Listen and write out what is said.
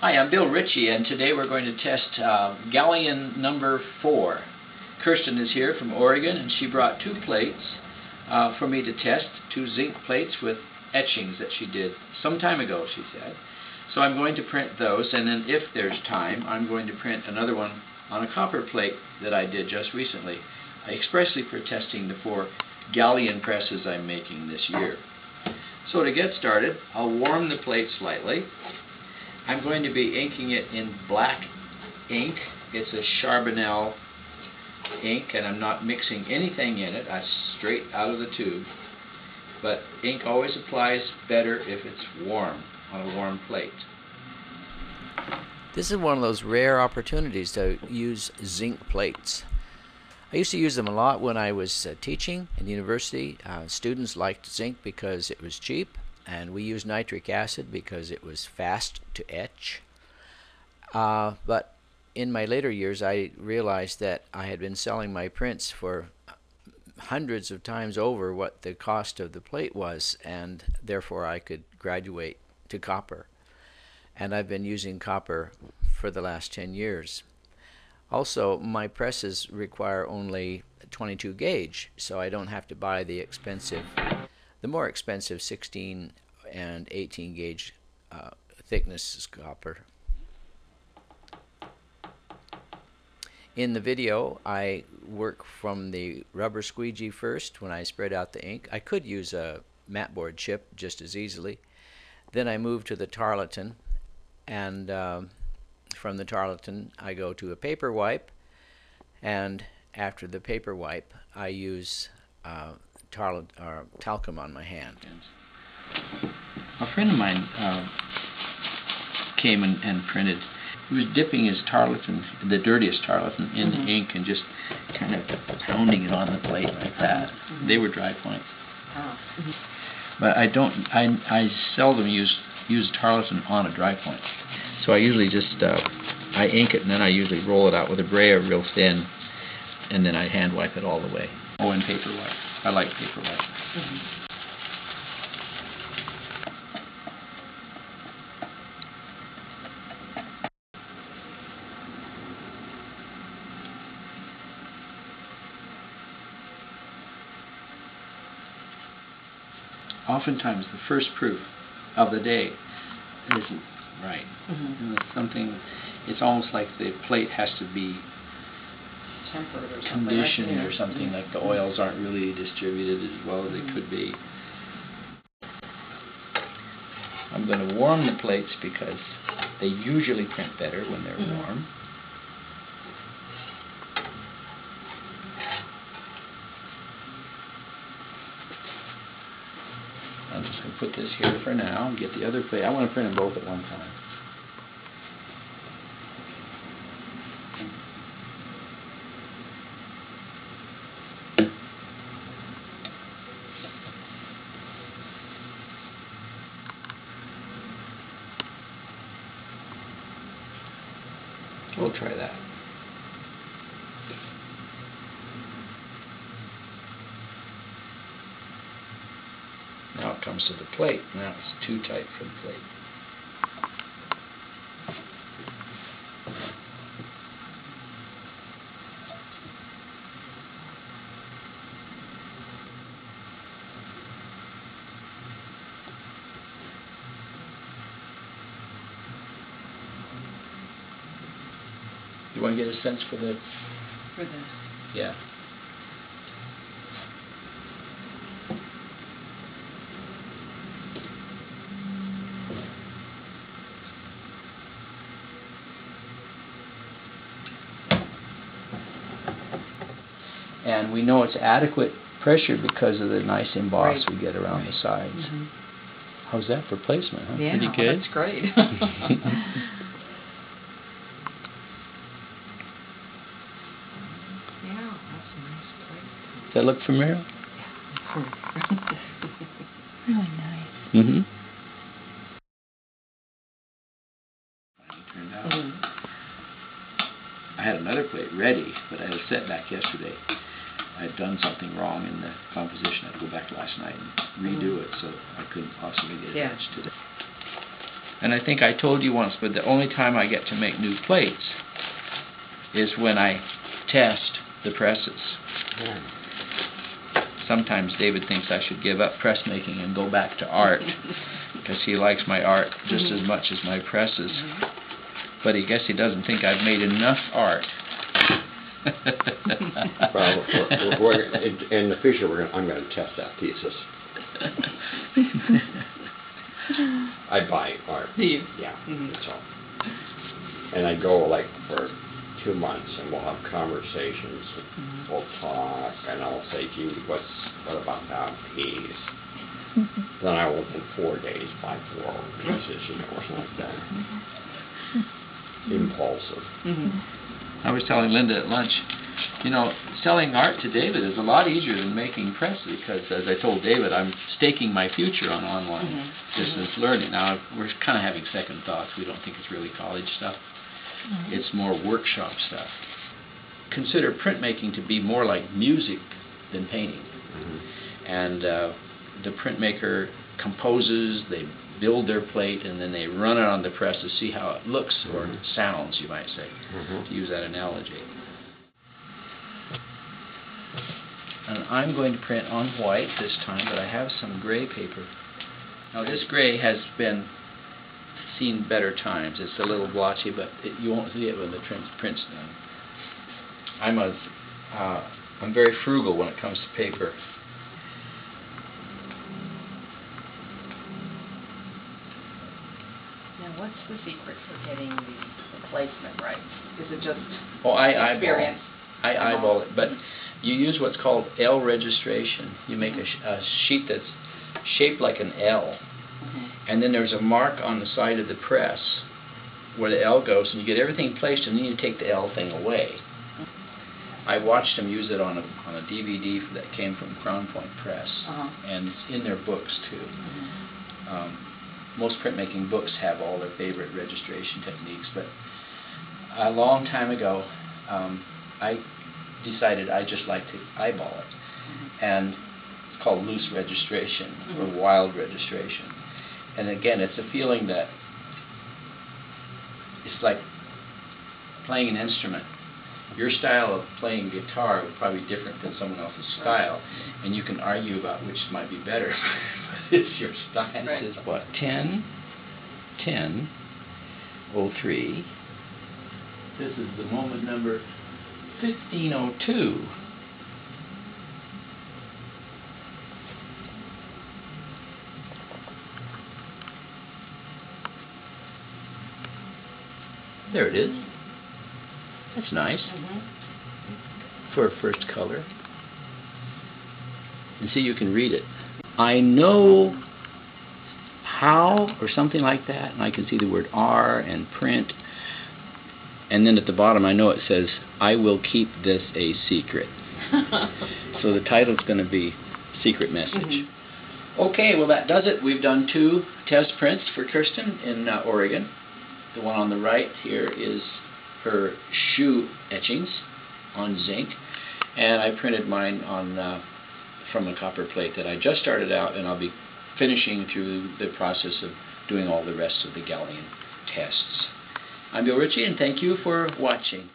Hi, I'm Bill Ritchie, and today we're going to test Galleon number 4. Kirsten is here from Oregon, and she brought 2 plates for me to test, 2 zinc plates with etchings that she did some time ago, she said. So I'm going to print those, and then if there's time, I'm going to print another one on a copper plate that I did just recently, expressly for testing the 4 Galleon presses I'm making this year. So to get started, I'll warm the plate slightly. I'm going to be inking it in black ink. It's a Charbonnel ink, and I'm not mixing anything in it. It's straight out of the tube. But ink always applies better if it's warm, on a warm plate. This is one of those rare opportunities to use zinc plates. I used to use them a lot when I was teaching in university. Students liked zinc because it was cheap, and we used nitric acid because it was fast to etch. But in my later years I realized that I had been selling my prints for hundreds of times over what the cost of the plate was, and therefore I could graduate to copper. And I've been using copper for the last 10 years. Also, my presses require only 22 gauge, so I don't have to buy the more expensive 16 and 18 gauge thickness copper. In the video, I work from the rubber squeegee first when I spread out the ink. I could use a mat board chip just as easily. Then I move to the tarlatan, and from the tarlatan I go to a paper wipe, and after the paper wipe I use talcum on my hand. A friend of mine came and printed. He was dipping his tarlatan, the dirtiest tarlatan, in the ink and just kind of pounding it on the plate like that. They were dry points. But I seldom use tarlatan on a dry point. So I usually just I ink it, and then I usually roll it out with a brayer real thin, and then I hand wipe it all the way. Oh, and paper wipe. I like paper wipe. Oftentimes the first proof of the day isn't right. It's almost like the plate has to be tempered or conditioned or something, like the oils aren't really distributed as well as they could be. I'm going to warm the plates because they usually print better when they're warm. I'm just going to put this here for now and get the other plate. I want to print them both at one time. We'll try that. Now it comes to the plate. Now it's too tight for the plate. You want to get a sense for the... For the... Yeah. And we know it's adequate pressure because of the nice emboss we get around the sides. How's that for placement, huh? Yeah, pretty good? That's great. Yeah, that's a nice plate. Does that look familiar? Really nice. Turned out. I had another plate ready, but I had a setback yesterday. I had done something wrong in the composition. I had to go back last night and redo it, so I couldn't possibly get it etched today. And I think I told you once, but the only time I get to make new plates is when I test the presses. Yeah. Sometimes David thinks I should give up press making and go back to art, because he likes my art just as much as my presses. But I guess he doesn't think I've made enough art. Well, in the future, I'm going to test that thesis. I buy art. Do you? Yeah, that's all. And I go like for 2 months, and we'll have conversations. We'll talk, and I'll say, "Gee, what about that piece?" Then I will, in 4 days, buy 4 pieces, or something like that. Impulsive. I was telling Linda at lunch, selling art to David is a lot easier than making presses, because, as I told David, I'm staking my future on online distance learning. Now, we're kind of having second thoughts. We don't think it's really college stuff. It's more workshop stuff. Consider printmaking to be more like music than painting. And the printmaker composes, they build their plate, and then they run it on the press to see how it looks, or sounds, you might say, to use that analogy. And I'm going to print on white this time, but I have some gray paper. Now this gray has been seen better times. It's a little blotchy, but you won't see it when the print's done. I'm very frugal when it comes to paper. Now, what's the secret for getting the placement right? Is it just experience? I eyeball it, but Mm-hmm. you use what's called L registration. You make a sheet that's shaped like an L, and then there's a mark on the side of the press where the L goes, and you get everything placed, and then you take the L thing away. I watched them use it on a DVD that came from Crown Point Press, and it's in their books too. Most printmaking books have all their favorite registration techniques, but a long time ago, I decided I just like to eyeball it, and it's called loose registration or wild registration. And again, it's a feeling that it's like playing an instrument. Your style of playing guitar would probably be different than someone else's style, and you can argue about which might be better. But it's your style. This is what, 10/10/03. This is the moment number 1502. There it is. That's nice for a first color. And see, you can read it. I know how, or something like that, and I can see the word R and print. And then at the bottom, I know it says, "I will keep this a secret." So the title's going to be Secret Message. Okay, well that does it. We've done 2 test prints for Kirsten in Oregon. The one on the right here is her shoe etchings on zinc, and I printed mine on from a copper plate that I just started out, and I'll be finishing through the process of doing all the rest of the Galleon tests. I'm Bill Ritchie, and thank you for watching.